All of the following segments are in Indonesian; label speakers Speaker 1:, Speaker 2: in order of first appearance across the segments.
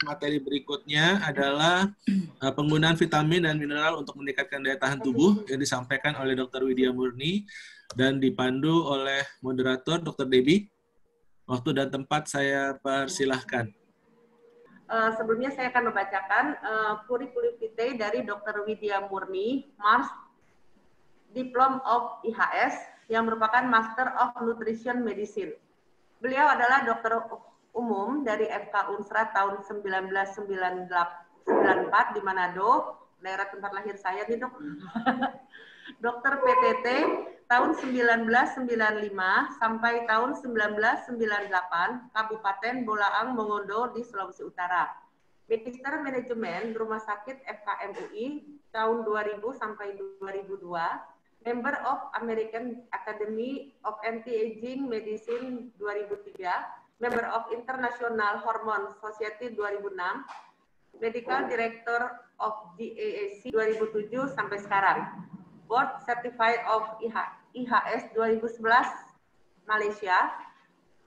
Speaker 1: materi berikutnya adalah penggunaan vitamin dan mineral untuk meningkatkan daya tahan tubuh yang disampaikan oleh Dr. Widya Murni dan dipandu oleh moderator Dr. Debbie. Waktu dan tempat saya persilahkan.
Speaker 2: Sebelumnya saya akan membacakan kurikulum vitae dari Dr. Widya Murni, Mars, Diplom of IHS, yang merupakan Master of Nutrition Medicine. Beliau adalah dokter umum dari FK Unsra tahun 1994 di Manado, daerah tempat lahir saya nih dok. Dokter PTT tahun 1995 sampai tahun 1998, Kabupaten Bolaang Mongondo di Sulawesi Utara. Magister Manajemen Rumah Sakit FKM UI tahun 2000 sampai 2002. Member of American Academy of Anti-Aging Medicine 2003, Member of International Hormone Society 2006, Medical Director of GAAC 2007 sampai sekarang, Board Certified of IHS 2011 Malaysia,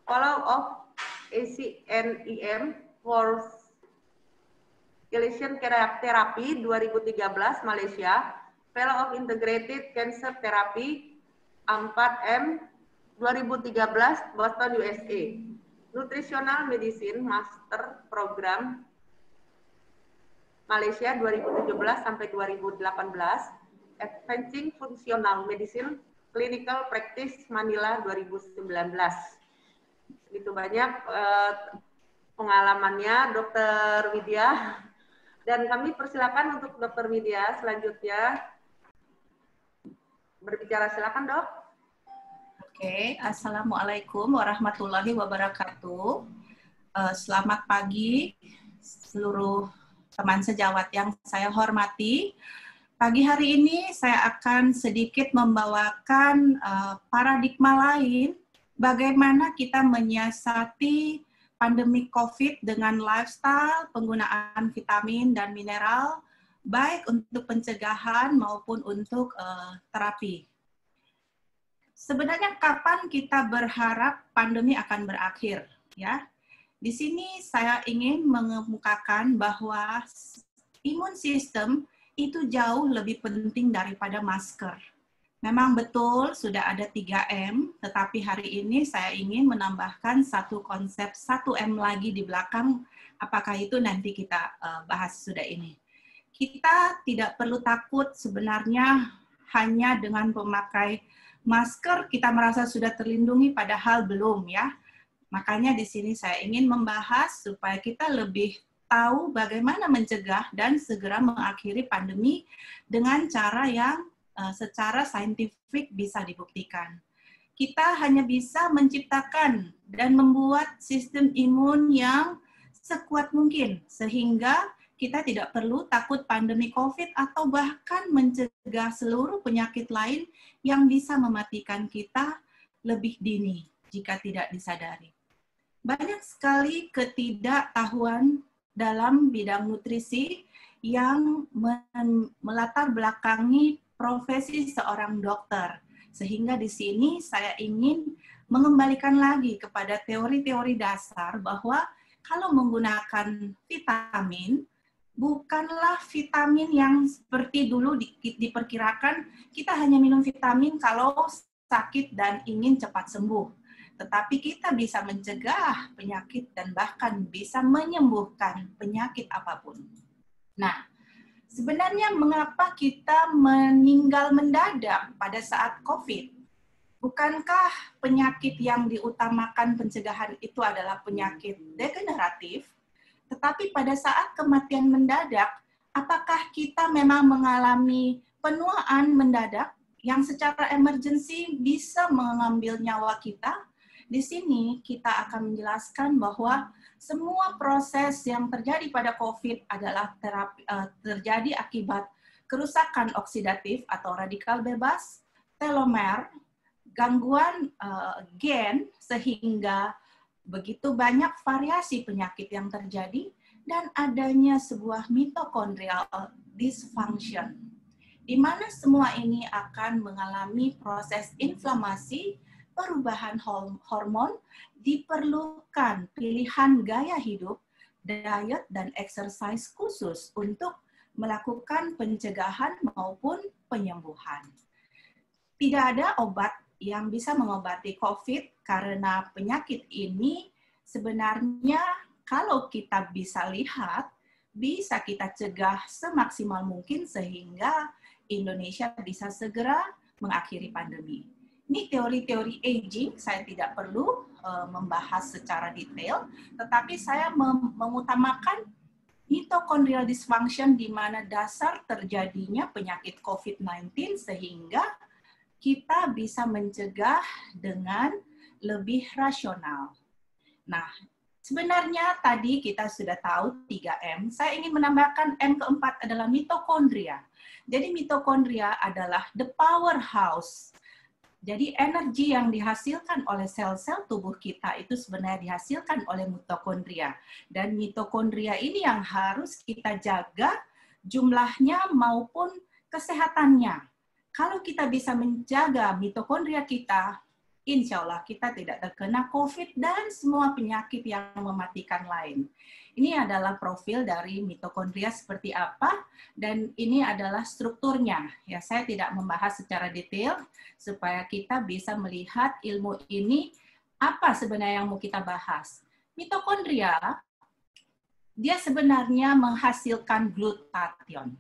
Speaker 2: Fellow of ACNIM for Elation Therapy 2013 Malaysia, Fellow of Integrated Cancer Therapy 4M 2013 Boston USA, Nutritional Medicine Master Program Malaysia 2017 sampai 2018, Advancing Functional Medicine Clinical Practice Manila 2019. Begitu banyak pengalamannya Dr. Widya, dan kami persilakan untuk Dr. Widya selanjutnya berbicara. Silakan dok.
Speaker 3: Oke, Assalamualaikum warahmatullahi wabarakatuh. Selamat pagi seluruh teman sejawat yang saya hormati. Pagi hari ini saya akan sedikit membawakan paradigma lain bagaimana kita menyiasati pandemi COVID dengan lifestyle, penggunaan vitamin dan mineral, baik untuk pencegahan maupun untuk terapi. Sebenarnya kapan kita berharap pandemi akan berakhir? Ya, di sini saya ingin mengemukakan bahwa imun sistem itu jauh lebih penting daripada masker. Memang betul sudah ada 3M, tetapi hari ini saya ingin menambahkan satu konsep 1M lagi di belakang. Apakah itu nanti kita bahas sudah ini. Kita tidak perlu takut sebenarnya hanya dengan memakai masker kita merasa sudah terlindungi, padahal belum ya. Makanya di sini saya ingin membahas supaya kita lebih tahu bagaimana mencegah dan segera mengakhiri pandemi dengan cara yang secara saintifik bisa dibuktikan. Kita hanya bisa menciptakan dan membuat sistem imun yang sekuat mungkin sehingga kita tidak perlu takut pandemi COVID atau bahkan mencegah seluruh penyakit lain yang bisa mematikan kita lebih dini jika tidak disadari. Banyak sekali ketidaktahuan dalam bidang nutrisi yang melatar belakangi profesi seorang dokter. Sehingga di sini saya ingin mengembalikan lagi kepada teori-teori dasar bahwa kalau menggunakan vitamin, bukanlah vitamin yang seperti dulu diperkirakan kita hanya minum vitamin kalau sakit dan ingin cepat sembuh. Tetapi kita bisa mencegah penyakit dan bahkan bisa menyembuhkan penyakit apapun. Nah, sebenarnya mengapa kita meninggal mendadak pada saat COVID? Bukankah penyakit yang diutamakan pencegahan itu adalah penyakit degeneratif? Tetapi pada saat kematian mendadak, apakah kita memang mengalami penuaan mendadak yang secara emergensi bisa mengambil nyawa kita? Di sini kita akan menjelaskan bahwa semua proses yang terjadi pada COVID adalah terjadi akibat kerusakan oksidatif atau radikal bebas, telomer, gangguan gen, sehingga begitu banyak variasi penyakit yang terjadi dan adanya sebuah mitochondrial dysfunction, di mana semua ini akan mengalami proses inflamasi, perubahan hormon, diperlukan pilihan gaya hidup, diet dan exercise khusus untuk melakukan pencegahan maupun penyembuhan. Tidak ada obat yang bisa mengobati COVID karena penyakit ini sebenarnya kalau kita bisa lihat, bisa kita cegah semaksimal mungkin sehingga Indonesia bisa segera mengakhiri pandemi. Ini teori-teori aging, saya tidak perlu membahas secara detail, tetapi saya mengutamakan mitochondrial dysfunction di mana dasar terjadinya penyakit COVID-19 sehingga kita bisa mencegah dengan lebih rasional. Nah, sebenarnya tadi kita sudah tahu 3M. Saya ingin menambahkan M keempat adalah mitokondria. Jadi mitokondria adalah the powerhouse. Jadi energi yang dihasilkan oleh sel-sel tubuh kita itu sebenarnya dihasilkan oleh mitokondria. Dan mitokondria ini yang harus kita jaga jumlahnya maupun kesehatannya. Kalau kita bisa menjaga mitokondria kita, insya Allah kita tidak terkena COVID dan semua penyakit yang mematikan lain. Ini adalah profil dari mitokondria seperti apa, dan ini adalah strukturnya. Ya, saya tidak membahas secara detail, supaya kita bisa melihat ilmu ini, apa sebenarnya yang mau kita bahas. Mitokondria, dia sebenarnya menghasilkan glutathione.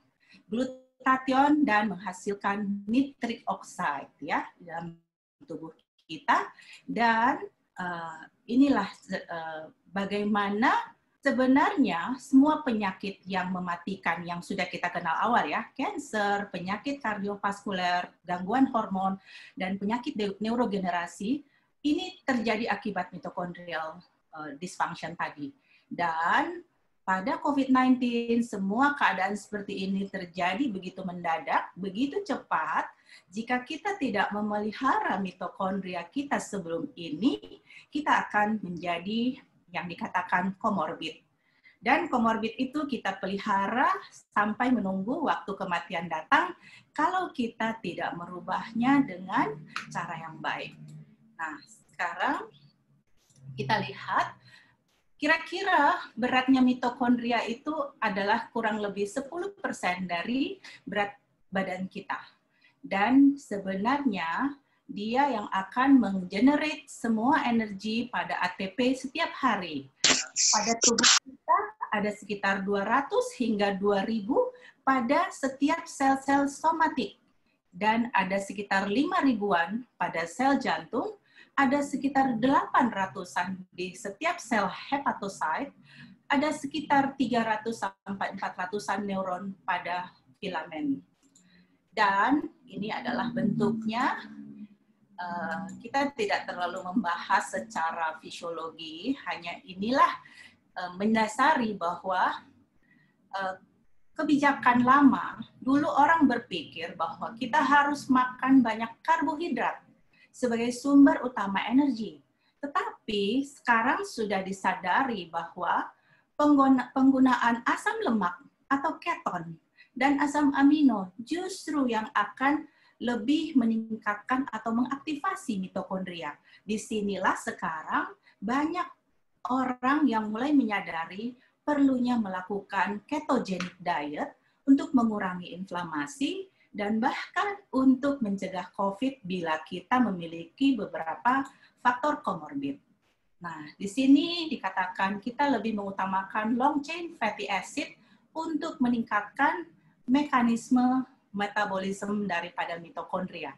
Speaker 3: Glutathione dan menghasilkan nitric oxide ya dalam tubuh kita, dan inilah bagaimana sebenarnya semua penyakit yang mematikan yang sudah kita kenal awal ya, kanker, penyakit kardiovaskuler, gangguan hormon, dan penyakit neurogenerasi, ini terjadi akibat mitochondrial dysfunction tadi. Dan pada COVID-19, semua keadaan seperti ini terjadi begitu mendadak, begitu cepat. Jika kita tidak memelihara mitokondria kita sebelum ini, kita akan menjadi yang dikatakan komorbid. Dan komorbid itu kita pelihara sampai menunggu waktu kematian datang kalau kita tidak merubahnya dengan cara yang baik. Nah, sekarang kita lihat kira-kira beratnya mitokondria itu adalah kurang lebih 10% dari berat badan kita. Dan sebenarnya dia yang akan menggenerate semua energi pada ATP setiap hari. Pada tubuh kita ada sekitar 200 hingga 2000 pada setiap sel-sel somatik. Dan ada sekitar 5.000-an pada sel jantung, ada sekitar 800-an di setiap sel hepatosit, ada sekitar 300 sampai 400-an neuron pada filamen. Dan ini adalah bentuknya. Kita tidak terlalu membahas secara fisiologi, hanya inilah mendasari bahwa kebijakan lama, dulu orang berpikir bahwa kita harus makan banyak karbohidrat sebagai sumber utama energi. Tetapi sekarang sudah disadari bahwa penggunaan asam lemak atau keton dan asam amino justru yang akan lebih meningkatkan atau mengaktifasi mitokondria. Disinilah sekarang banyak orang yang mulai menyadari perlunya melakukan ketogenic diet untuk mengurangi inflamasi dan bahkan untuk mencegah COVID bila kita memiliki beberapa faktor komorbid. Nah, di sini dikatakan kita lebih mengutamakan long chain fatty acid untuk meningkatkan mekanisme metabolisme daripada mitokondria.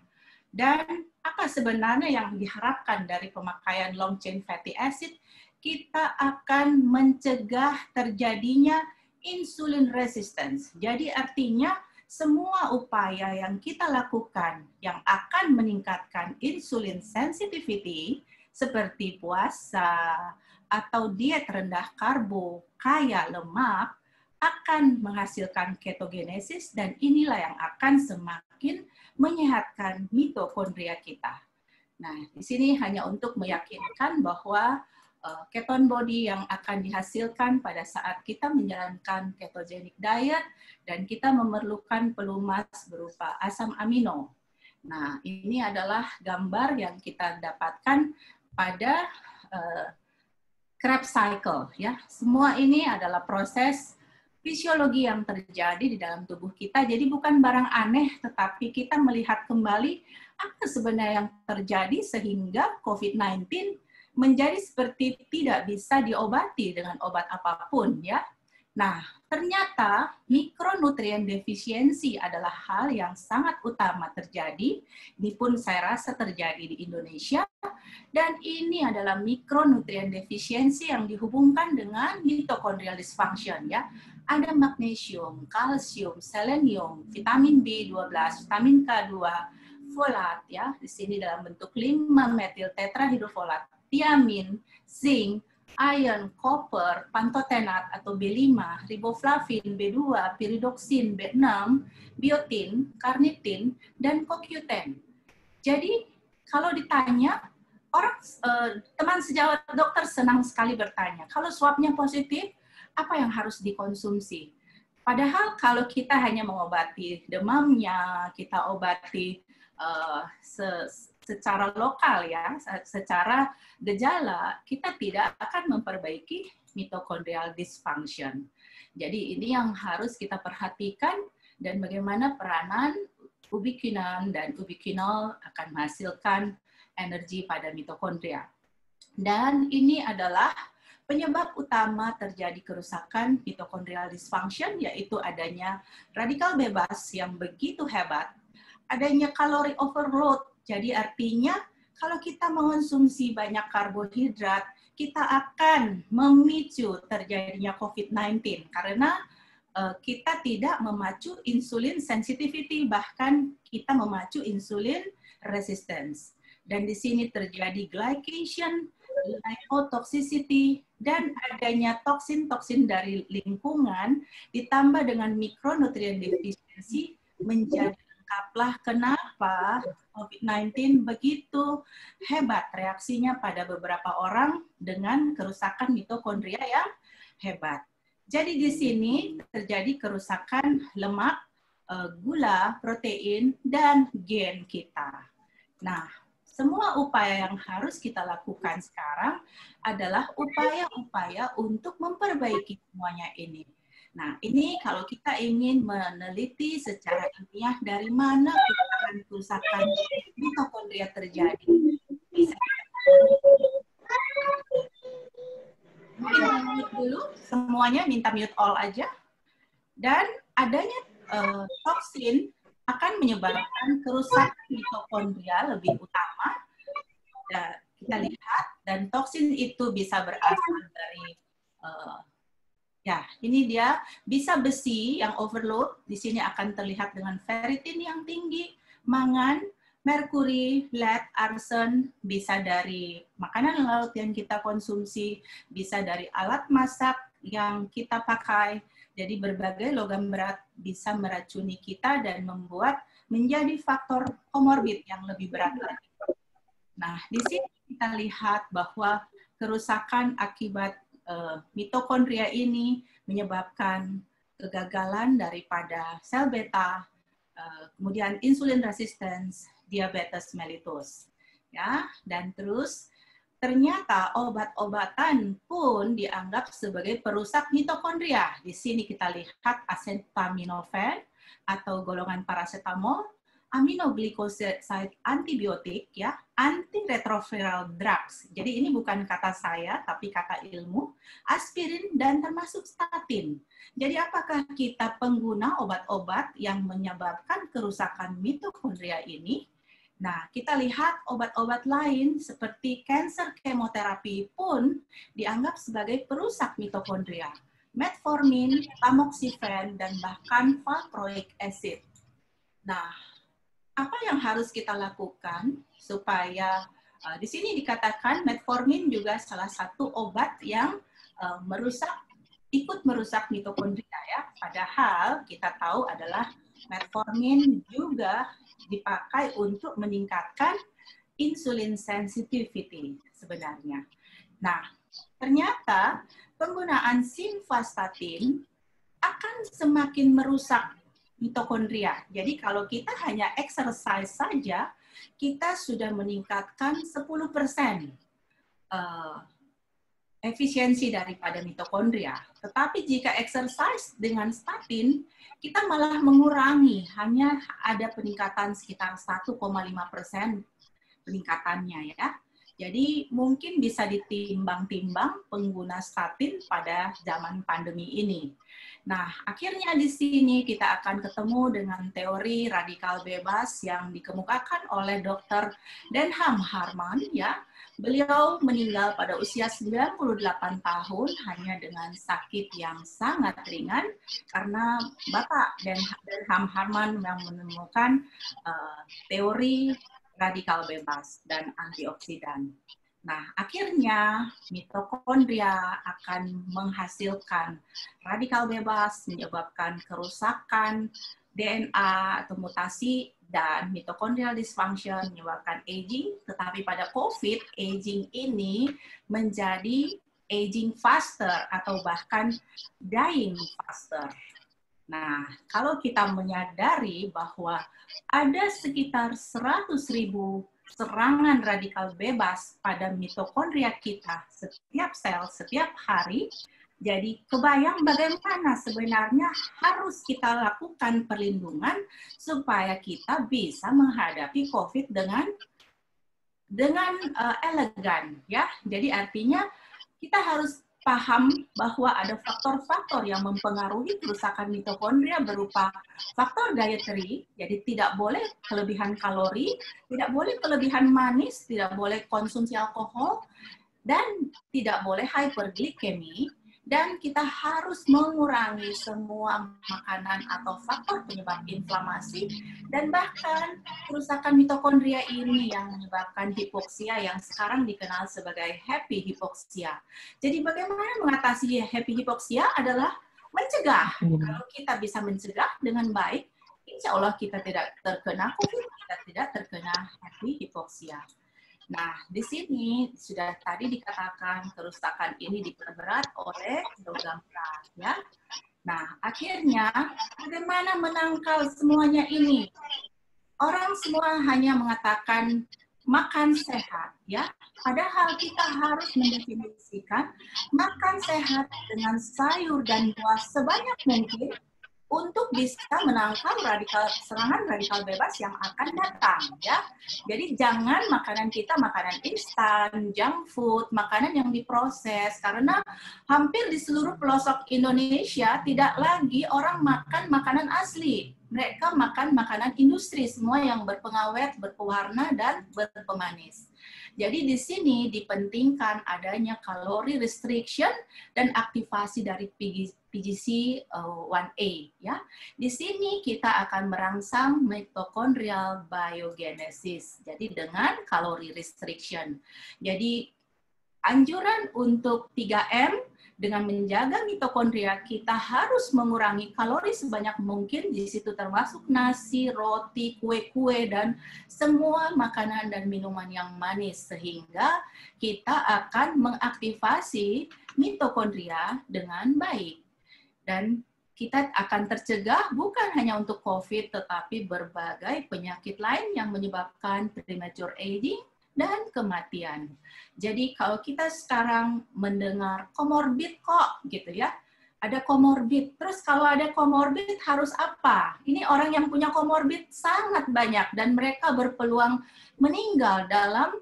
Speaker 3: Dan apa sebenarnya yang diharapkan dari pemakaian long chain fatty acid? Kita akan mencegah terjadinya insulin resistance. Jadi artinya semua upaya yang kita lakukan yang akan meningkatkan insulin sensitivity seperti puasa atau diet rendah karbo, kaya lemak, akan menghasilkan ketogenesis dan inilah yang akan semakin menyehatkan mitokondria kita. Nah, di sini hanya untuk meyakinkan bahwa keton body yang akan dihasilkan pada saat kita menjalankan ketogenic diet dan kita memerlukan pelumas berupa asam amino. Nah, ini adalah gambar yang kita dapatkan pada Krebs cycle, ya. Semua ini adalah proses fisiologi yang terjadi di dalam tubuh kita. Jadi bukan barang aneh, tetapi kita melihat kembali apa sebenarnya yang terjadi sehingga COVID-19 menjadi seperti tidak bisa diobati dengan obat apapun, ya. Nah, ternyata mikronutrien defisiensi adalah hal yang sangat utama terjadi. Ini pun saya rasa terjadi di Indonesia. Dan ini adalah mikronutrien defisiensi yang dihubungkan dengan mitochondrial dysfunction, ya. Ada magnesium, kalsium, selenium, vitamin B12, vitamin K2, folat, ya. Di sini dalam bentuk 5-metil tetrahidrofolat, tiamin, zinc, iron, copper, pantotenat atau B5, riboflavin, B2, piridoksin, B6, biotin, karnitin, dan CoQ10. Jadi kalau ditanya, teman sejawat dokter senang sekali bertanya, kalau swabnya positif, apa yang harus dikonsumsi? Padahal kalau kita hanya mengobati demamnya, kita obati secara lokal, ya, secara gejala, kita tidak akan memperbaiki mitochondrial dysfunction. Jadi ini yang harus kita perhatikan, dan bagaimana peranan ubiquinan dan ubiquinol akan menghasilkan energi pada mitokondria. Dan ini adalah penyebab utama terjadi kerusakan mitochondrial dysfunction, yaitu adanya radikal bebas yang begitu hebat, adanya kalori overload. Jadi artinya kalau kita mengonsumsi banyak karbohidrat, kita akan memicu terjadinya COVID-19 karena kita tidak memacu insulin sensitivity, bahkan kita memacu insulin resistance. Dan di sini terjadi glycation, lipotoxicity, dan adanya toksin-toksin dari lingkungan ditambah dengan mikronutrien defisiensi menjadi lengkaplah kenapa COVID-19 begitu hebat reaksinya pada beberapa orang dengan kerusakan mitokondria yang hebat. Jadi di sini terjadi kerusakan lemak, gula, protein, dan gen kita. Nah, semua upaya yang harus kita lakukan sekarang adalah upaya-upaya untuk memperbaiki semuanya ini. Nah, ini kalau kita ingin meneliti secara ilmiah dari mana kerusakan mitokondria terjadi. Mute dulu, semuanya minta mute all aja. Dan adanya toksin akan menyebabkan kerusakan mitokondria lebih utama. Kita lihat, dan toksin itu bisa berasal dari ya, ini dia bisa besi yang overload, di sini akan terlihat dengan ferritin yang tinggi, mangan, merkuri, lead, arsen, bisa dari makanan laut yang kita konsumsi, bisa dari alat masak yang kita pakai. Jadi berbagai logam berat bisa meracuni kita dan membuat menjadi faktor komorbid yang lebih berat lagi. Nah, di sini kita lihat bahwa kerusakan akibat mitokondria ini menyebabkan kegagalan daripada sel beta, kemudian insulin resistance, diabetes mellitus, ya. Dan terus ternyata obat-obatan pun dianggap sebagai perusak mitokondria. Di sini kita lihat acetaminophen atau golongan paracetamol, aminoglycoside antibiotik, ya, antiretroviral drugs. Jadi ini bukan kata saya, tapi kata ilmu, aspirin dan termasuk statin. Jadi apakah kita pengguna obat-obat yang menyebabkan kerusakan mitokondria ini? Nah, kita lihat obat-obat lain seperti cancer kemoterapi pun dianggap sebagai perusak mitokondria. Metformin, tamoxifen, dan bahkan valproic acid. Nah, apa yang harus kita lakukan supaya di sini dikatakan metformin juga salah satu obat yang ikut merusak mitokondria, ya. Padahal kita tahu adalah metformin juga dipakai untuk meningkatkan insulin sensitivity sebenarnya. Nah, ternyata penggunaan simvastatin akan semakin merusak mitokondria. Jadi kalau kita hanya exercise saja, kita sudah meningkatkan 10% efisiensi daripada mitokondria. Tetapi jika exercise dengan statin, kita malah mengurangi, hanya ada peningkatan sekitar 1,5% peningkatannya ya. Jadi mungkin bisa ditimbang-timbang pengguna statin pada zaman pandemi ini. Nah, akhirnya di sini kita akan ketemu dengan teori radikal bebas yang dikemukakan oleh Dr. Denham Harman ya. Beliau meninggal pada usia 98 tahun hanya dengan sakit yang sangat ringan karena Bapak Denham Harman yang menemukan teori radikal bebas dan antioksidan. Nah, akhirnya mitokondria akan menghasilkan radikal bebas, menyebabkan kerusakan DNA atau mutasi, dan mitochondrial dysfunction menyebabkan aging. Tetapi pada COVID, aging ini menjadi aging faster atau bahkan dying faster. Nah, kalau kita menyadari bahwa ada sekitar 100.000 serangan radikal bebas pada mitokondria kita setiap sel, setiap hari, jadi kebayang bagaimana sebenarnya harus kita lakukan perlindungan supaya kita bisa menghadapi COVID dengan elegan, ya. Jadi artinya kita harus paham bahwa ada faktor-faktor yang mempengaruhi kerusakan mitokondria berupa faktor dietary, jadi tidak boleh kelebihan kalori, tidak boleh kelebihan manis, tidak boleh konsumsi alkohol, dan tidak boleh hyperglikemi, dan kita harus mengurangi semua makanan atau faktor penyebab inflamasi, dan bahkan kerusakan mitokondria ini yang menyebabkan hipoksia yang sekarang dikenal sebagai happy hipoksia. Jadi bagaimana mengatasi happy hipoksia adalah mencegah. Kalau kita bisa mencegah dengan baik, insya Allah kita tidak terkena COVID, kita tidak terkena happy hipoksia. Nah, di sini sudah tadi dikatakan kerusakan ini diperberat oleh logam berat, ya. Nah, akhirnya bagaimana menangkal semuanya ini? Orang semua hanya mengatakan makan sehat, ya. Padahal kita harus mendefinisikan makan sehat dengan sayur dan buah sebanyak mungkin untuk bisa menangkal serangan radikal bebas yang akan datang, ya. Jadi jangan makanan kita makanan instan, junk food, makanan yang diproses, karena hampir di seluruh pelosok Indonesia tidak lagi orang makan makanan asli. Mereka makan makanan industri, semua yang berpengawet, berpewarna, dan berpemanis. Jadi di sini dipentingkan adanya kalori restriction dan aktivasi dari PGC-1A, ya. Di sini kita akan merangsang mitochondrial biogenesis. Jadi dengan kalori restriction. Jadi anjuran untuk 3M dengan menjaga mitokondria, kita harus mengurangi kalori sebanyak mungkin, di situ termasuk nasi, roti, kue-kue, dan semua makanan dan minuman yang manis, sehingga kita akan mengaktifasi mitokondria dengan baik. Dan kita akan tercegah bukan hanya untuk COVID, tetapi berbagai penyakit lain yang menyebabkan premature aging dan kematian. Jadi kalau kita sekarang mendengar komorbid kok gitu ya, ada komorbid. Terus kalau ada komorbid harus apa? Ini orang yang punya komorbid sangat banyak dan mereka berpeluang meninggal dalam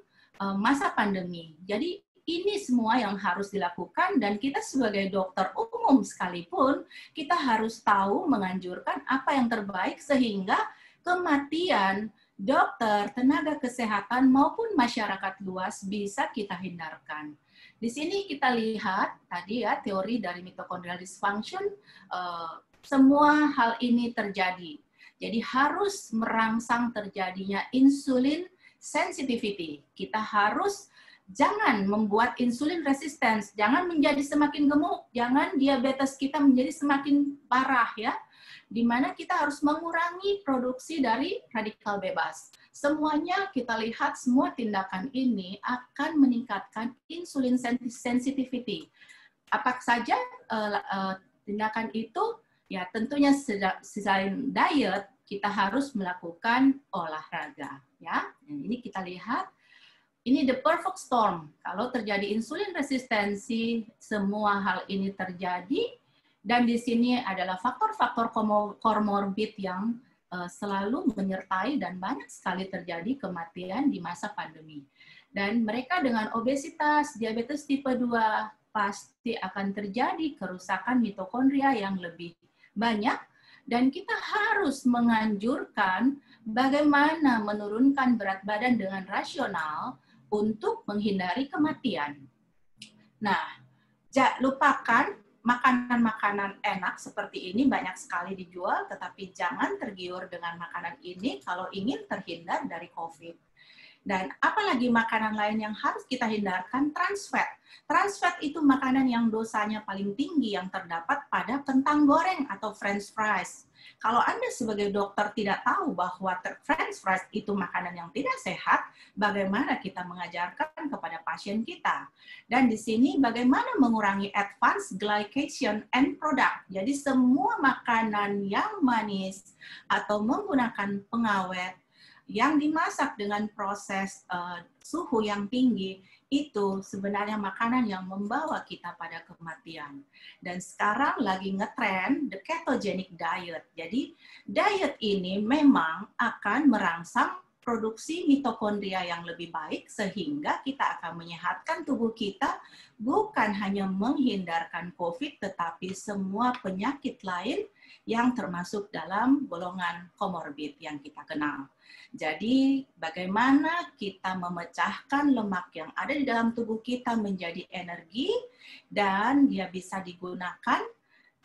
Speaker 3: masa pandemi. Jadi ini semua yang harus dilakukan, dan kita sebagai dokter umum sekalipun kita harus tahu menganjurkan apa yang terbaik sehingga kematian dokter, tenaga kesehatan, maupun masyarakat luas bisa kita hindarkan. Di sini kita lihat tadi ya teori dari mitochondrial dysfunction, semua hal ini terjadi. Jadi harus merangsang terjadinya insulin sensitivity. Kita harus jangan membuat insulin resistance, jangan menjadi semakin gemuk, jangan diabetes kita menjadi semakin parah ya. Di mana kita harus mengurangi produksi dari radikal bebas. Semuanya kita lihat, semua tindakan ini akan meningkatkan insulin sensitivity. Apa saja tindakan itu? Ya tentunya selain diet, kita harus melakukan olahraga. Ya, ini kita lihat ini the perfect storm. Kalau terjadi insulin resistensi, semua hal ini terjadi, dan di sini adalah faktor-faktor komorbid yang selalu menyertai dan banyak sekali terjadi kematian di masa pandemi. Dan mereka dengan obesitas, diabetes tipe 2, pasti akan terjadi kerusakan mitokondria yang lebih banyak, dan kita harus menganjurkan bagaimana menurunkan berat badan dengan rasional untuk menghindari kematian. Nah, jangan lupakan makanan-makanan enak seperti ini banyak sekali dijual, tetapi jangan tergiur dengan makanan ini kalau ingin terhindar dari COVID. Dan apalagi makanan lain yang harus kita hindarkan, trans fat. Trans fat itu makanan yang dosanya paling tinggi yang terdapat pada kentang goreng atau french fries. Kalau Anda sebagai dokter tidak tahu bahwa french fries itu makanan yang tidak sehat, bagaimana kita mengajarkan kepada pasien kita? Dan di sini bagaimana mengurangi advanced glycation end product. Jadi semua makanan yang manis atau menggunakan pengawet yang dimasak dengan proses suhu yang tinggi, itu sebenarnya makanan yang membawa kita pada kematian. Dan sekarang lagi ngetrend the ketogenic diet. Jadi diet ini memang akan merangsang produksi mitokondria yang lebih baik sehingga kita akan menyehatkan tubuh kita, bukan hanya menghindarkan COVID, tetapi semua penyakit lain yang termasuk dalam golongan komorbid yang kita kenal. Jadi bagaimana kita memecahkan lemak yang ada di dalam tubuh kita menjadi energi dan dia bisa digunakan,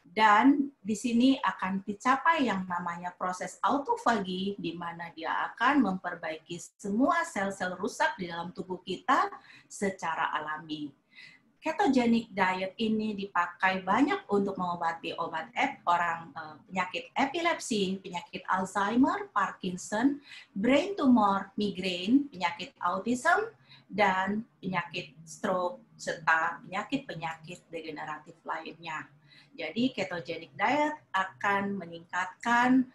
Speaker 3: dan di sini akan dicapai yang namanya proses autofagi, di mana dia akan memperbaiki semua sel-sel rusak di dalam tubuh kita secara alami. Ketogenic diet ini dipakai banyak untuk mengobati penyakit epilepsi, penyakit Alzheimer, Parkinson, brain tumor, migrain, penyakit autism, dan penyakit stroke, serta penyakit-penyakit degeneratif lainnya. Jadi ketogenic diet akan meningkatkan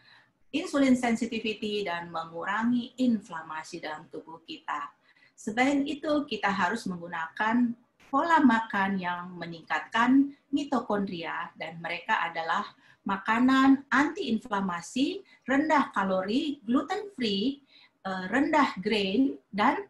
Speaker 3: insulin sensitivity dan mengurangi inflamasi dalam tubuh kita. Selain itu, kita harus menggunakan pola makan yang meningkatkan mitokondria, dan mereka adalah makanan anti-inflamasi, rendah kalori, gluten free, rendah grain, dan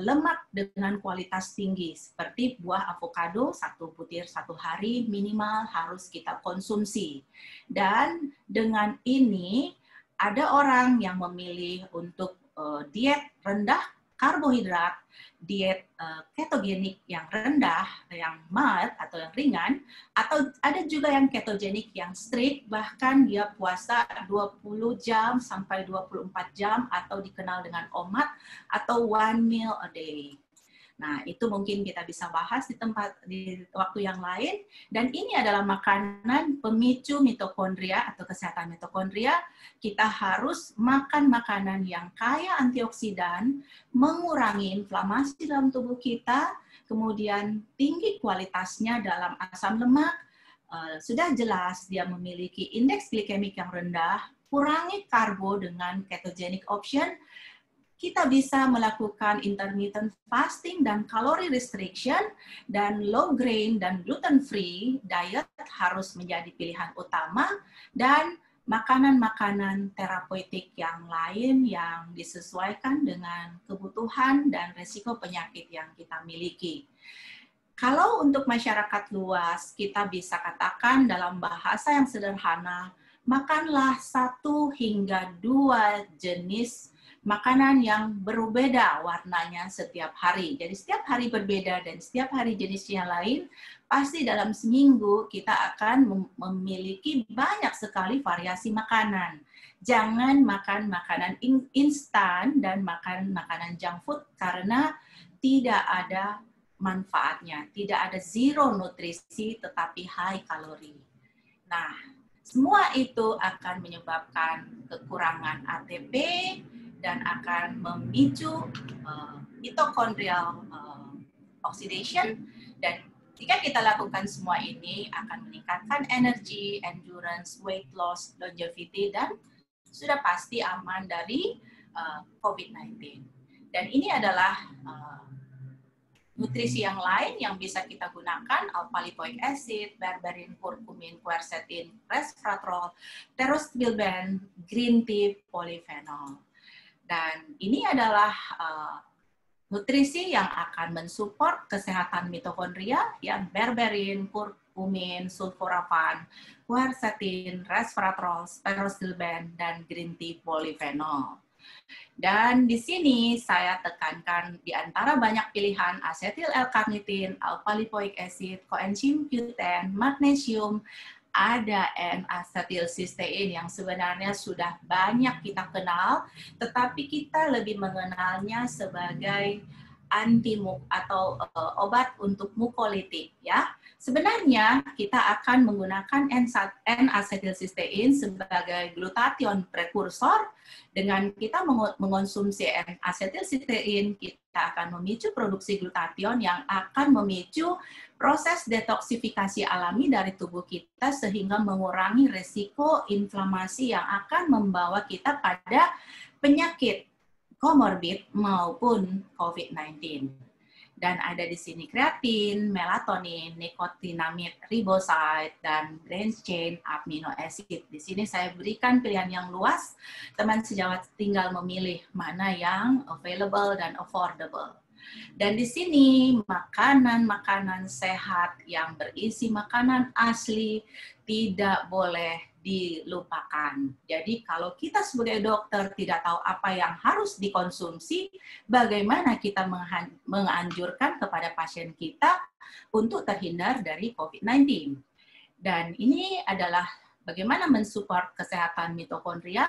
Speaker 3: lemak dengan kualitas tinggi, seperti buah avokado 1 butir 1 hari minimal harus kita konsumsi. Dan dengan ini ada orang yang memilih untuk diet rendah karbohidrat, diet ketogenik yang rendah, yang mild atau yang ringan, atau ada juga yang ketogenik yang strict, bahkan dia puasa 20 jam sampai 24 jam atau dikenal dengan OMAD atau 1 meal a day. Nah, itu mungkin kita bisa bahas di waktu yang lain. Dan ini adalah makanan pemicu mitokondria atau kesehatan mitokondria. Kita harus makan makanan yang kaya antioksidan, mengurangi inflamasi dalam tubuh kita, kemudian tinggi kualitasnya dalam asam lemak, sudah jelas dia memiliki indeks glikemik yang rendah, kurangi karbo dengan ketogenic option. Kita bisa melakukan intermittent fasting dan calorie restriction, dan low grain dan gluten free diet harus menjadi pilihan utama, dan makanan-makanan terapeutik yang lain yang disesuaikan dengan kebutuhan dan risiko penyakit yang kita miliki. Kalau untuk masyarakat luas, kita bisa katakan dalam bahasa yang sederhana, makanlah 1 hingga 2 jenis makanan yang berbeda warnanya setiap hari. Jadi setiap hari berbeda dan setiap hari jenisnya lain, pasti dalam seminggu kita akan memiliki banyak sekali variasi makanan. Jangan makan makanan instan dan makan makanan junk food karena tidak ada manfaatnya. Tidak ada zero nutrisi tetapi high kalori. Nah, semua itu akan menyebabkan kekurangan ATP, dan akan memicu mitochondrial oxidation, dan jika kita lakukan semua ini akan meningkatkan energi, endurance, weight loss, longevity, dan sudah pasti aman dari COVID-19. Dan ini adalah nutrisi yang lain yang bisa kita gunakan, alpha-lipoic acid, berberin, kurkumin, quercetin, resveratrol, pterostilbene, green tea, polyphenol. Dan ini adalah nutrisi yang akan mensupport kesehatan mitokondria, ya, berberin, kurkumin, sulforafan, quercetin, resveratrol, pterostilbene, dan green tea, polyphenol. Dan di sini saya tekankan di antara banyak pilihan asetil L-karnitin, alpha-lipoic acid, coenzim Q10, magnesium, ada N-asetilsistein yang sebenarnya sudah banyak kita kenal, tetapi kita lebih mengenalnya sebagai anti-muk atau obat untuk mukolitik, ya. Sebenarnya kita akan menggunakan N-asetilsistein sebagai glutathione prekursor. Dengan kita mengonsumsi N-asetilsistein, kita akan memicu produksi glutathione yang akan memicu proses detoksifikasi alami dari tubuh kita sehingga mengurangi resiko inflamasi yang akan membawa kita pada penyakit komorbid maupun COVID-19. Dan ada di sini kreatin, melatonin, nikotinamid, riboside, dan branched chain amino acid. Di sini saya berikan pilihan yang luas, teman sejawat tinggal memilih mana yang available dan affordable. Dan di sini makanan-makanan sehat yang berisi makanan asli tidak boleh dilupakan. Jadi kalau kita sebagai dokter tidak tahu apa yang harus dikonsumsi, bagaimana kita menganjurkan kepada pasien kita untuk terhindar dari COVID-19. Dan ini adalah bagaimana mensupport kesehatan mitokondria,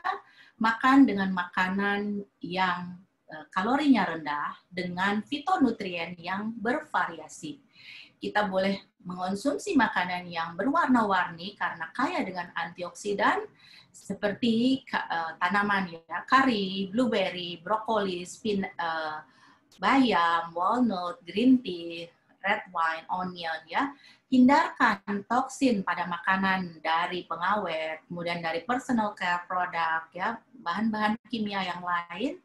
Speaker 3: makan dengan makanan yang kalorinya rendah dengan fitonutrien yang bervariasi. Kita boleh mengonsumsi makanan yang berwarna-warni karena kaya dengan antioksidan seperti tanaman, ya, kari, blueberry, brokoli, bayam, walnut, green tea, red wine, onion, ya. Hindarkan toksin pada makanan dari pengawet, kemudian dari personal care product, ya, bahan-bahan kimia yang lain,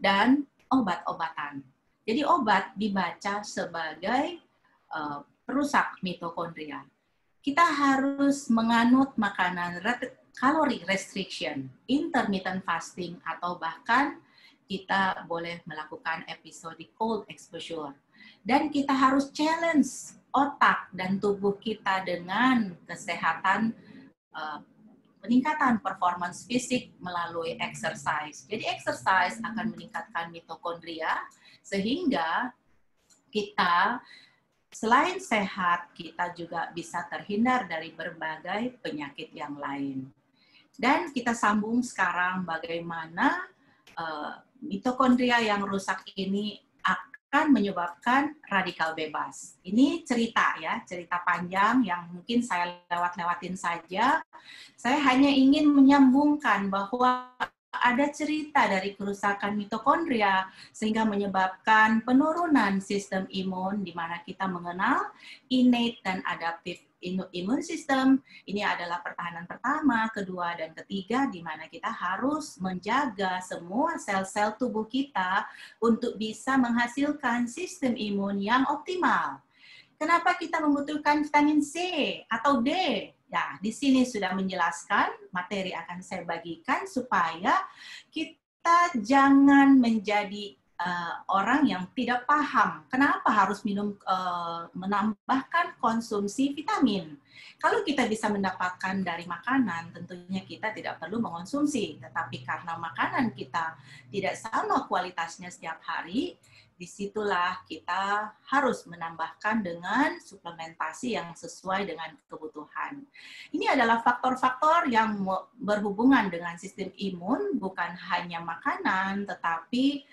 Speaker 3: dan obat-obatan. Jadi obat dibaca sebagai perusak mitokondria. Kita harus menganut makanan kalori restriction, intermittent fasting, atau bahkan kita boleh melakukan episode cold exposure. Dan kita harus challenge otak dan tubuh kita dengan kesehatan, peningkatan performance fisik melalui exercise. Jadi exercise akan meningkatkan mitokondria sehingga kita selain sehat, kita juga bisa terhindar dari berbagai penyakit yang lain. Dan kita sambung sekarang bagaimana mitokondria yang rusak ini akan menyebabkan radikal bebas. Ini cerita, ya, cerita panjang yang mungkin saya lewat-lewatin saja. Saya hanya ingin menyambungkan bahwa ada cerita dari kerusakan mitokondria sehingga menyebabkan penurunan sistem imun di mana kita mengenal innate dan adaptive immune system. Ini adalah pertahanan pertama, kedua, dan ketiga di mana kita harus menjaga semua sel-sel tubuh kita untuk bisa menghasilkan sistem imun yang optimal. Kenapa kita membutuhkan vitamin C atau D? Ya, di sini sudah menjelaskan, materi akan saya bagikan supaya kita jangan menjadi orang yang tidak paham kenapa harus menambahkan konsumsi vitamin. Kalau kita bisa mendapatkan dari makanan, tentunya kita tidak perlu mengonsumsi. Tetapi karena makanan kita tidak sama kualitasnya setiap hari, disitulah kita harus menambahkan dengan suplementasi yang sesuai dengan kebutuhan. Ini adalah faktor-faktor yang berhubungan dengan sistem imun, bukan hanya makanan, tetapi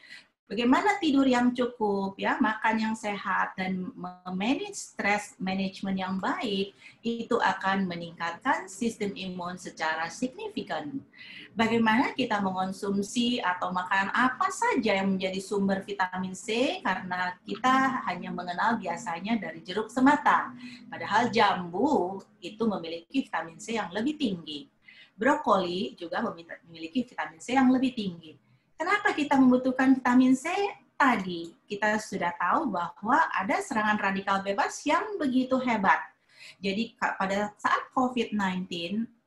Speaker 3: bagaimana tidur yang cukup, ya, makan yang sehat, dan manage stress management yang baik, itu akan meningkatkan sistem imun secara signifikan. Bagaimana kita mengonsumsi atau makan apa saja yang menjadi sumber vitamin C, karena kita hanya mengenal biasanya dari jeruk semata. Padahal jambu itu memiliki vitamin C yang lebih tinggi. Brokoli juga memiliki vitamin C yang lebih tinggi. Kenapa kita membutuhkan vitamin C? tadi kita sudah tahu bahwa ada serangan radikal bebas yang begitu hebat. Jadi pada saat COVID-19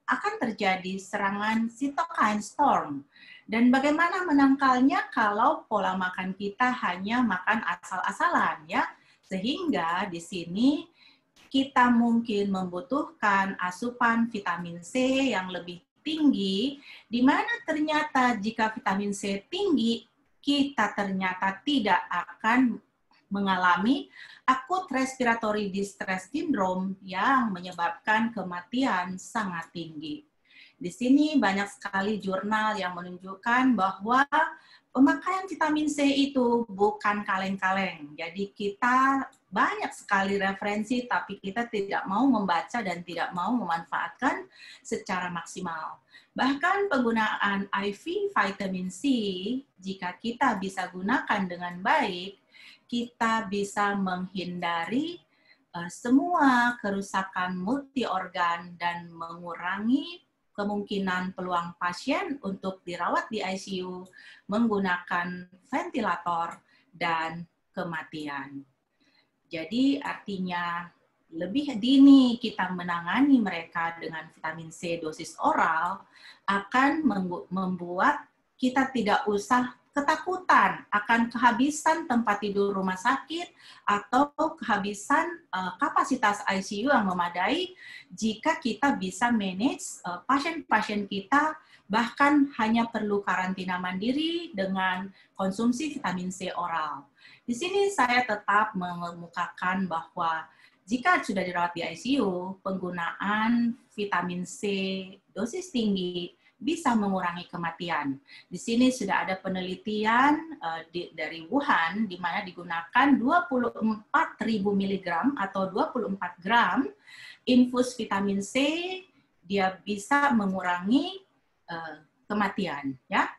Speaker 3: akan terjadi serangan cytokine storm. Dan bagaimana menangkalnya kalau pola makan kita hanya makan asal-asalan, ya? Sehingga di sini kita mungkin membutuhkan asupan vitamin C yang lebih tinggi, di mana ternyata jika vitamin C tinggi, kita ternyata tidak akan mengalami acute respiratory distress syndrome yang menyebabkan kematian sangat tinggi. Di sini banyak sekali jurnal yang menunjukkan bahwa pemakaian vitamin C itu bukan kaleng-kaleng. Jadi kita banyak sekali referensi, tapi kita tidak mau membaca dan tidak mau memanfaatkan secara maksimal. Bahkan penggunaan IV vitamin C, jika kita bisa gunakan dengan baik, kita bisa menghindari semua kerusakan multiorgan dan mengurangi kemungkinan peluang pasien untuk dirawat di ICU menggunakan ventilator dan kematian. Jadi artinya lebih dini kita menangani mereka dengan vitamin C dosis oral akan membuat kita tidak usah ketakutan akan kehabisan tempat tidur rumah sakit atau kehabisan kapasitas ICU yang memadai jika kita bisa manage pasien-pasien kita bahkan hanya perlu karantina mandiri dengan konsumsi vitamin C oral. Di sini saya tetap mengemukakan bahwa jika sudah dirawat di ICU, penggunaan vitamin C dosis tinggi bisa mengurangi kematian. Di sini sudah ada penelitian dari Wuhan, di mana digunakan 24.000 mg atau 24 gram infus vitamin C, dia bisa mengurangi kematian. Ya,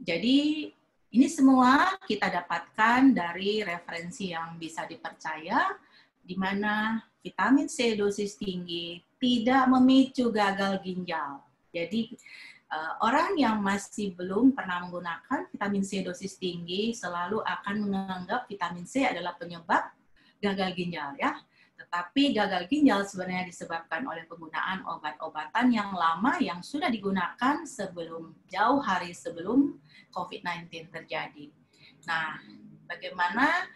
Speaker 3: jadi ini semua kita dapatkan dari referensi yang bisa dipercaya, di mana vitamin C dosis tinggi tidak memicu gagal ginjal. Jadi orang yang masih belum pernah menggunakan vitamin C dosis tinggi selalu akan menganggap vitamin C adalah penyebab gagal ginjal, ya. Tetapi gagal ginjal sebenarnya disebabkan oleh penggunaan obat-obatan yang lama yang sudah digunakan jauh hari sebelum COVID-19 terjadi. Nah, bagaimana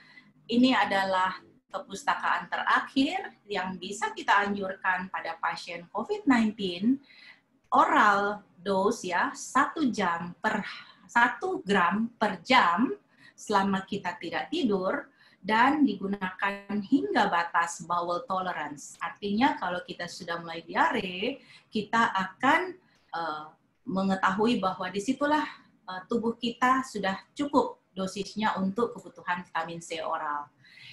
Speaker 3: ini adalah perpustakaan terakhir yang bisa kita anjurkan pada pasien COVID-19, oral dose, ya, 1 gram per jam selama kita tidak tidur, dan digunakan hingga batas bowel tolerance. Artinya kalau kita sudah mulai diare, kita akan mengetahui bahwa disitulah tubuh kita sudah cukup dosisnya untuk kebutuhan vitamin C oral.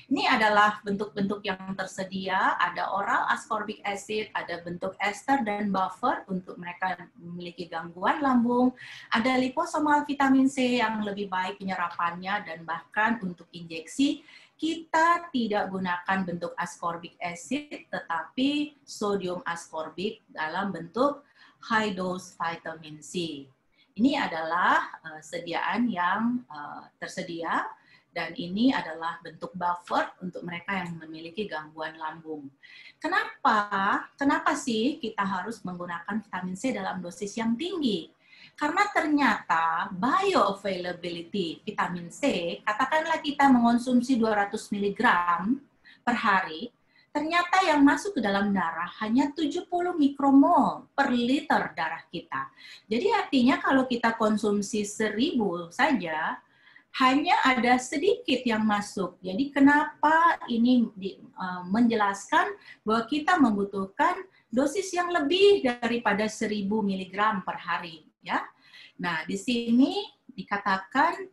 Speaker 3: Ini adalah bentuk-bentuk yang tersedia, ada oral ascorbic acid, ada bentuk ester dan buffer untuk mereka memiliki gangguan lambung, ada liposomal vitamin C yang lebih baik penyerapannya, dan bahkan untuk injeksi, kita tidak gunakan bentuk ascorbic acid, tetapi sodium ascorbic dalam bentuk high dose vitamin C. Ini adalah sediaan yang tersedia, dan ini adalah bentuk buffer untuk mereka yang memiliki gangguan lambung. Kenapa sih kita harus menggunakan vitamin C dalam dosis yang tinggi? Karena ternyata bioavailability vitamin C, katakanlah kita mengonsumsi 200 mg per hari, ternyata yang masuk ke dalam darah hanya 70 mikromol per liter darah kita. Jadi artinya kalau kita konsumsi 1000 saja, hanya ada sedikit yang masuk. Jadi kenapa ini menjelaskan bahwa kita membutuhkan dosis yang lebih daripada 1000 mg per hari, ya. Nah, di sini dikatakan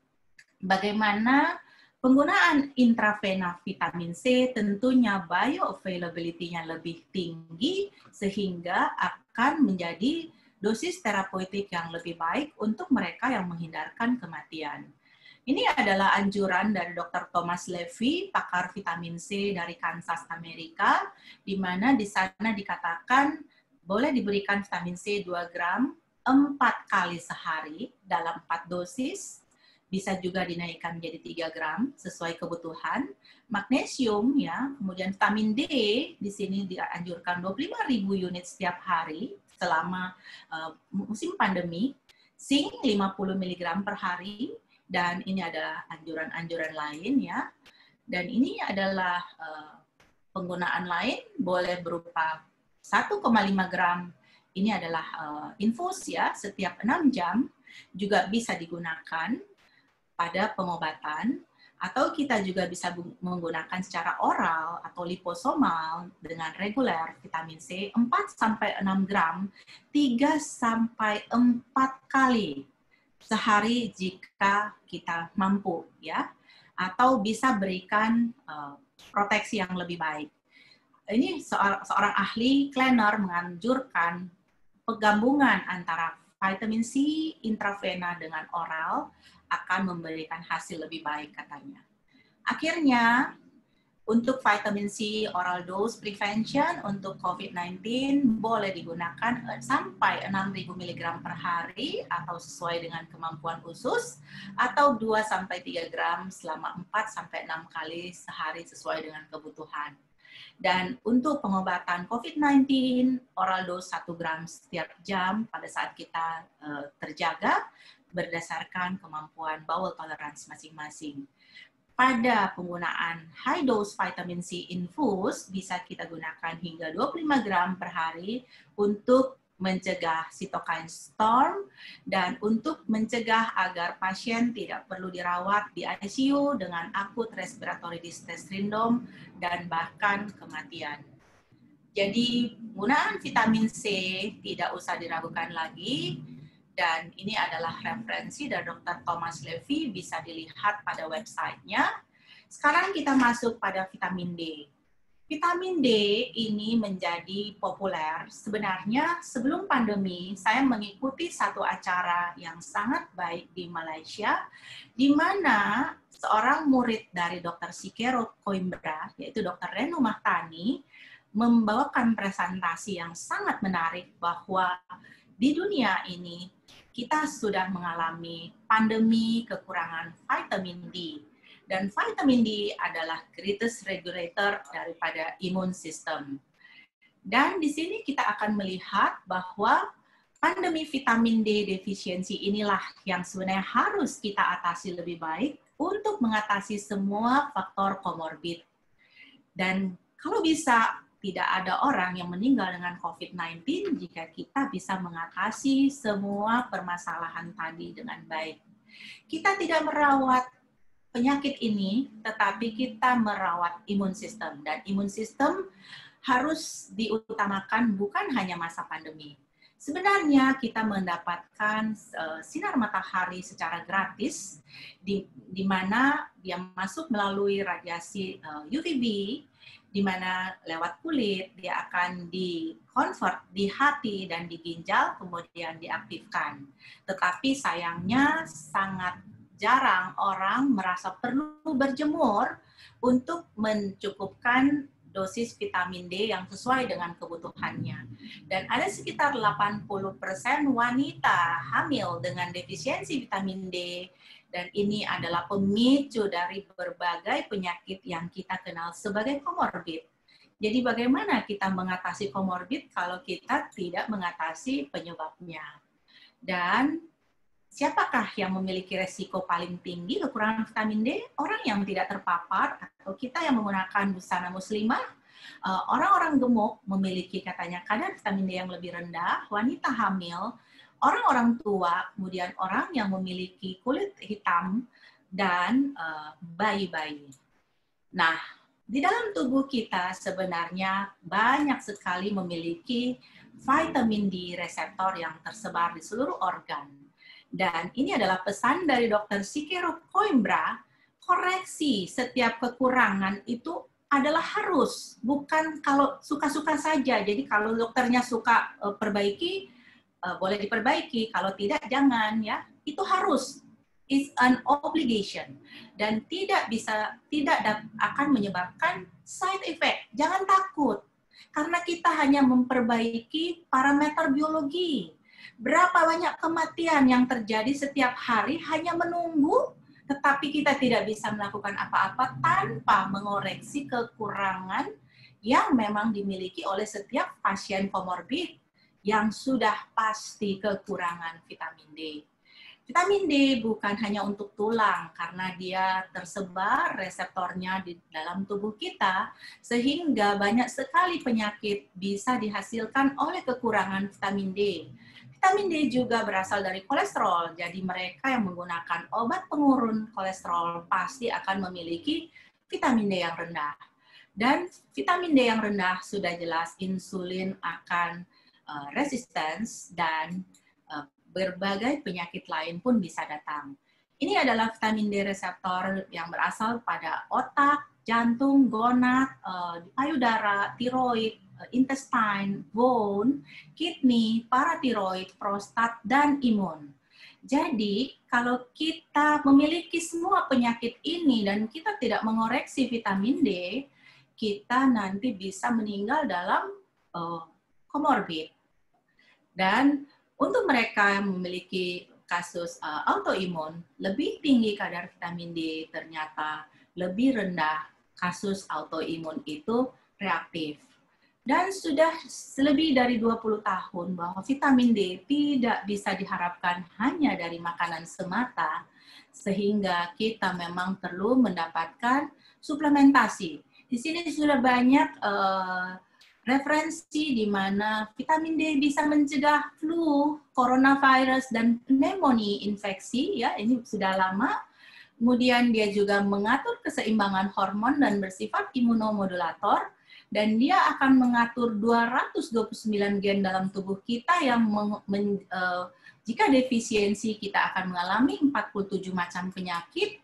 Speaker 3: bagaimana penggunaan intravena vitamin C tentunya bioavailability-nya lebih tinggi sehingga akan menjadi dosis terapeutik yang lebih baik untuk mereka yang menghindarkan kematian. Ini adalah anjuran dari Dr. Thomas Levy, pakar vitamin C dari Kansas, Amerika, di mana di sana dikatakan boleh diberikan vitamin C 2 gram 4 kali sehari dalam 4 dosis, bisa juga dinaikkan menjadi 3 gram sesuai kebutuhan. Magnesium ya, kemudian vitamin D di sini dianjurkan 25.000 unit setiap hari selama musim pandemi. Zinc 50 mg per hari, dan ini adalah anjuran-anjuran lain ya. Dan ini adalah penggunaan lain boleh berupa 1,5 gram. Ini adalah infus ya, setiap 6 jam juga bisa digunakan pada pengobatan, atau kita juga bisa menggunakan secara oral atau liposomal dengan reguler vitamin C 4-6 gram 3-4 kali sehari jika kita mampu ya, atau bisa berikan proteksi yang lebih baik. Ini seorang ahli Klenner menganjurkan penggabungan antara vitamin C intravena dengan oral akan memberikan hasil lebih baik katanya. Akhirnya, untuk vitamin C oral dose prevention untuk COVID-19 boleh digunakan sampai 6.000 mg per hari atau sesuai dengan kemampuan usus, atau 2-3 gram selama 4-6 kali sehari sesuai dengan kebutuhan. Dan untuk pengobatan COVID-19, oral dose 1 gram setiap jam pada saat kita terjaga berdasarkan kemampuan bowel tolerance masing-masing. Pada penggunaan high dose vitamin C infus bisa kita gunakan hingga 25 gram per hari untuk mencegah cytokine storm dan untuk mencegah agar pasien tidak perlu dirawat di ICU dengan akut respiratory distress syndrome dan bahkan kematian. Jadi penggunaan vitamin C tidak usah diragukan lagi, dan ini adalah referensi dari Dr. Thomas Levy, bisa dilihat pada websitenya. Sekarang kita masuk pada vitamin D. Vitamin D ini menjadi populer. Sebenarnya sebelum pandemi, saya mengikuti satu acara yang sangat baik di Malaysia, di mana seorang murid dari Dr. Sikero Coimbra, yaitu Dr. Renu Mahtani, membawakan presentasi yang sangat menarik bahwa di dunia ini kita sudah mengalami pandemi kekurangan vitamin D. Dan vitamin D adalah greatest regulator daripada imun sistem. Dan di sini kita akan melihat bahwa pandemi vitamin D defisiensi inilah yang sebenarnya harus kita atasi lebih baik untuk mengatasi semua faktor komorbid. Dan kalau bisa, tidak ada orang yang meninggal dengan COVID-19 jika kita bisa mengatasi semua permasalahan tadi dengan baik. Kita tidak merawat penyakit ini, tetapi kita merawat imun sistem. Dan imun sistem harus diutamakan bukan hanya masa pandemi. Sebenarnya kita mendapatkan sinar matahari secara gratis, di mana dia masuk melalui radiasi UVB, di mana lewat kulit dia akan di-convert di hati dan di ginjal, kemudian diaktifkan. Tetapi sayangnya sangat jarang orang merasa perlu berjemur untuk mencukupkan dosis vitamin D yang sesuai dengan kebutuhannya. Dan ada sekitar 80% wanita hamil dengan defisiensi vitamin D, dan ini adalah pemicu dari berbagai penyakit yang kita kenal sebagai komorbid. Jadi bagaimana kita mengatasi komorbid kalau kita tidak mengatasi penyebabnya? Dan siapakah yang memiliki resiko paling tinggi kekurangan vitamin D? Orang yang tidak terpapar atau kita yang menggunakan busana muslimah. Orang-orang gemuk memiliki katanya kadar vitamin D yang lebih rendah, wanita hamil, orang-orang tua, kemudian orang yang memiliki kulit hitam, dan bayi-bayi. Nah, di dalam tubuh kita sebenarnya banyak sekali memiliki vitamin D reseptor yang tersebar di seluruh organ. Dan ini adalah pesan dari Dr. Sikero Coimbra, koreksi setiap kekurangan itu adalah harus, bukan kalau suka-suka saja. Jadi kalau dokternya suka perbaiki, boleh diperbaiki, kalau tidak jangan ya. Itu harus, it's an obligation, dan tidak akan menyebabkan side effect. Jangan takut, karena kita hanya memperbaiki parameter biologi. Berapa banyak kematian yang terjadi setiap hari hanya menunggu tetapi kita tidak bisa melakukan apa-apa tanpa mengoreksi kekurangan yang memang dimiliki oleh setiap pasien komorbid yang sudah pasti kekurangan vitamin D. Vitamin D bukan hanya untuk tulang karena dia tersebar reseptornya di dalam tubuh kita sehingga banyak sekali penyakit bisa dihasilkan oleh kekurangan vitamin D. Vitamin D juga berasal dari kolesterol, jadi mereka yang menggunakan obat pengurun kolesterol pasti akan memiliki vitamin D yang rendah. Dan vitamin D yang rendah sudah jelas insulin akan resistance dan berbagai penyakit lain pun bisa datang. Ini adalah vitamin D reseptor yang berasal pada otak, jantung, gonad, payudara, tiroid, intestine, bone, kidney, paratiroid, prostat, dan imun. Jadi, kalau kita memiliki semua penyakit ini dan kita tidak mengoreksi vitamin D, kita nanti bisa meninggal dalam komorbid. Dan untuk mereka yang memiliki kasus autoimun, lebih tinggi kadar vitamin D ternyata lebih rendah kasus autoimun itu reaktif. Dan sudah lebih dari 20 tahun bahwa vitamin D tidak bisa diharapkan hanya dari makanan semata, sehingga kita memang perlu mendapatkan suplementasi. Di sini sudah banyak referensi di mana vitamin D bisa mencegah flu, coronavirus, dan pneumonia infeksi, ya ini sudah lama. Kemudian dia juga mengatur keseimbangan hormon dan bersifat imunomodulator, dan dia akan mengatur 229 gen dalam tubuh kita yang jika defisiensi kita akan mengalami 47 macam penyakit.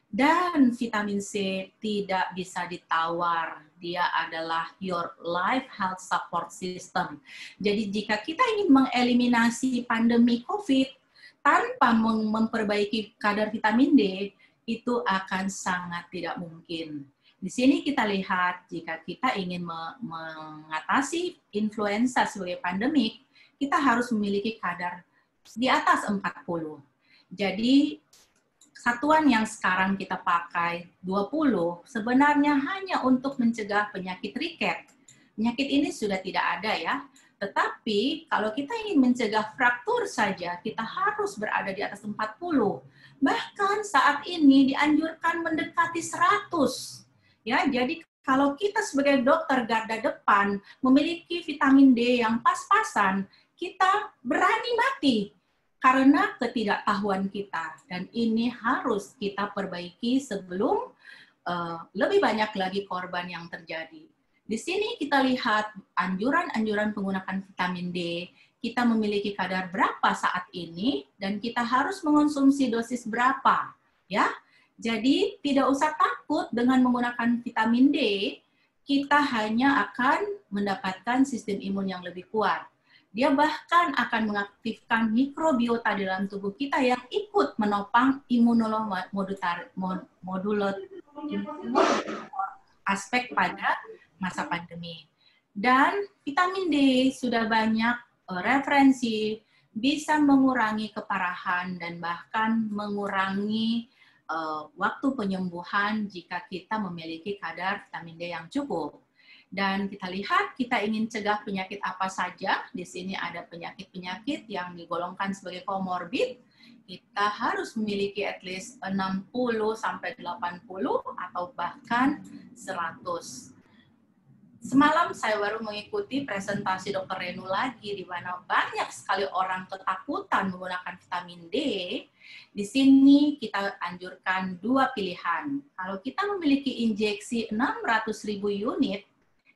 Speaker 3: Dan vitamin C tidak bisa ditawar. Dia adalah your life health support system. Jadi jika kita ingin mengeliminasi pandemi COVID tanpa memperbaiki kadar vitamin D, itu akan sangat tidak mungkin. Di sini kita lihat jika kita ingin mengatasi influenza sebagai pandemik, kita harus memiliki kadar di atas 40. Jadi satuan yang sekarang kita pakai 20 sebenarnya hanya untuk mencegah penyakit riket. Penyakit ini sudah tidak ada ya. Tetapi kalau kita ingin mencegah fraktur saja, kita harus berada di atas 40. Bahkan saat ini dianjurkan mendekati 100. Ya, jadi kalau kita sebagai dokter garda depan memiliki vitamin D yang pas-pasan, kita berani mati karena ketidaktahuan kita, dan ini harus kita perbaiki sebelum lebih banyak lagi korban yang terjadi. Di sini kita lihat anjuran-anjuran penggunaan vitamin D, kita memiliki kadar berapa saat ini, dan kita harus mengonsumsi dosis berapa. Ya, jadi tidak usah takut dengan menggunakan vitamin D, kita hanya akan mendapatkan sistem imun yang lebih kuat. Dia bahkan akan mengaktifkan mikrobiota di dalam tubuh kita yang ikut menopang imunomodulator aspek pada masa pandemi. Dan vitamin D sudah banyak referensi bisa mengurangi keparahan dan bahkan mengurangi waktu penyembuhan jika kita memiliki kadar vitamin D yang cukup. Dan kita lihat kita ingin cegah penyakit apa saja. Di sini ada penyakit-penyakit yang digolongkan sebagai komorbid. Kita harus memiliki at least 60 sampai 80 atau bahkan 100. Semalam saya baru mengikuti presentasi Dr. Renu lagi di mana banyak sekali orang ketakutan menggunakan vitamin D. Di sini kita anjurkan dua pilihan. Kalau kita memiliki injeksi 600.000 unit,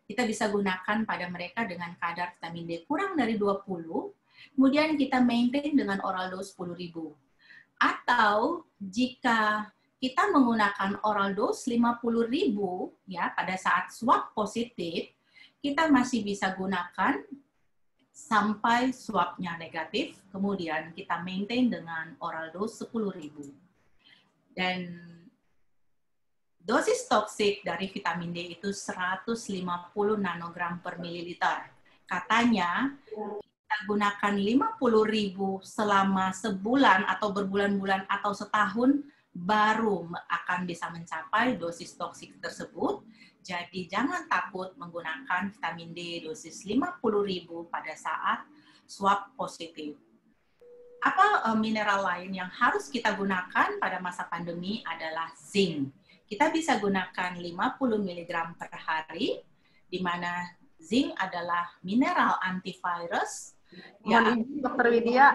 Speaker 3: kita bisa gunakan pada mereka dengan kadar vitamin D kurang dari 20, kemudian kita maintain dengan oral dose 10.000. Atau jika kita menggunakan oral dose 50.000 ya pada saat swab positif, kita masih bisa gunakan sampai swabnya negatif, kemudian kita maintain dengan oral dose 10.000. Dan dosis toksik dari vitamin D itu 150 nanogram per mililiter. Katanya kita gunakan 50.000 selama sebulan atau berbulan-bulan atau setahun baru akan bisa mencapai dosis toksik tersebut. Jadi jangan takut menggunakan vitamin D dosis 50.000 pada saat swab positif. Apa mineral lain yang harus kita gunakan pada masa pandemi adalah zinc. Kita bisa gunakan 50 mg per hari, di mana zinc adalah mineral antivirus.
Speaker 2: Mohon izin, Dokter Widya.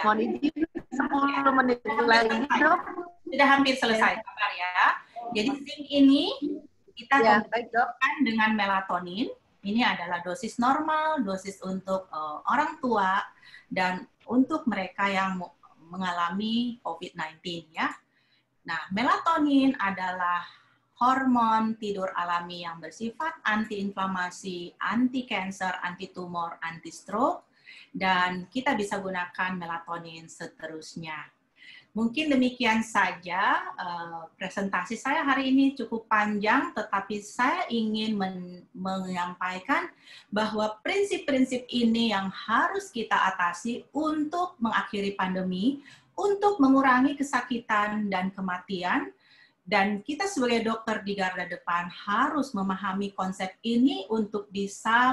Speaker 2: Mohon izin 10 menit lagi, Dok.
Speaker 3: Sudah hampir selesai, kabar ya. Jadi zinc ini kita kombinasikan dengan melatonin. Ini adalah dosis normal, dosis untuk orang tua, dan untuk mereka yang mengalami COVID-19 ya. Nah, melatonin adalah hormon tidur alami yang bersifat anti-inflamasi, anti-cancer, anti-tumor, anti-stroke, dan kita bisa gunakan melatonin seterusnya. Mungkin demikian saja presentasi saya hari ini cukup panjang, tetapi saya ingin menyampaikan bahwa prinsip-prinsip ini yang harus kita atasi untuk mengakhiri pandemi, untuk mengurangi kesakitan dan kematian, dan kita sebagai dokter di garda depan harus memahami konsep ini untuk bisa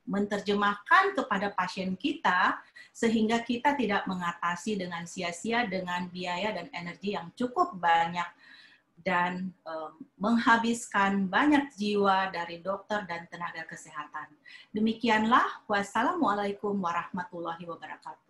Speaker 3: menerjemahkan kepada pasien kita, sehingga kita tidak mengatasi dengan sia-sia dengan biaya dan energi yang cukup banyak dan menghabiskan banyak jiwa dari dokter dan tenaga kesehatan. Demikianlah, wassalamualaikum warahmatullahi wabarakatuh.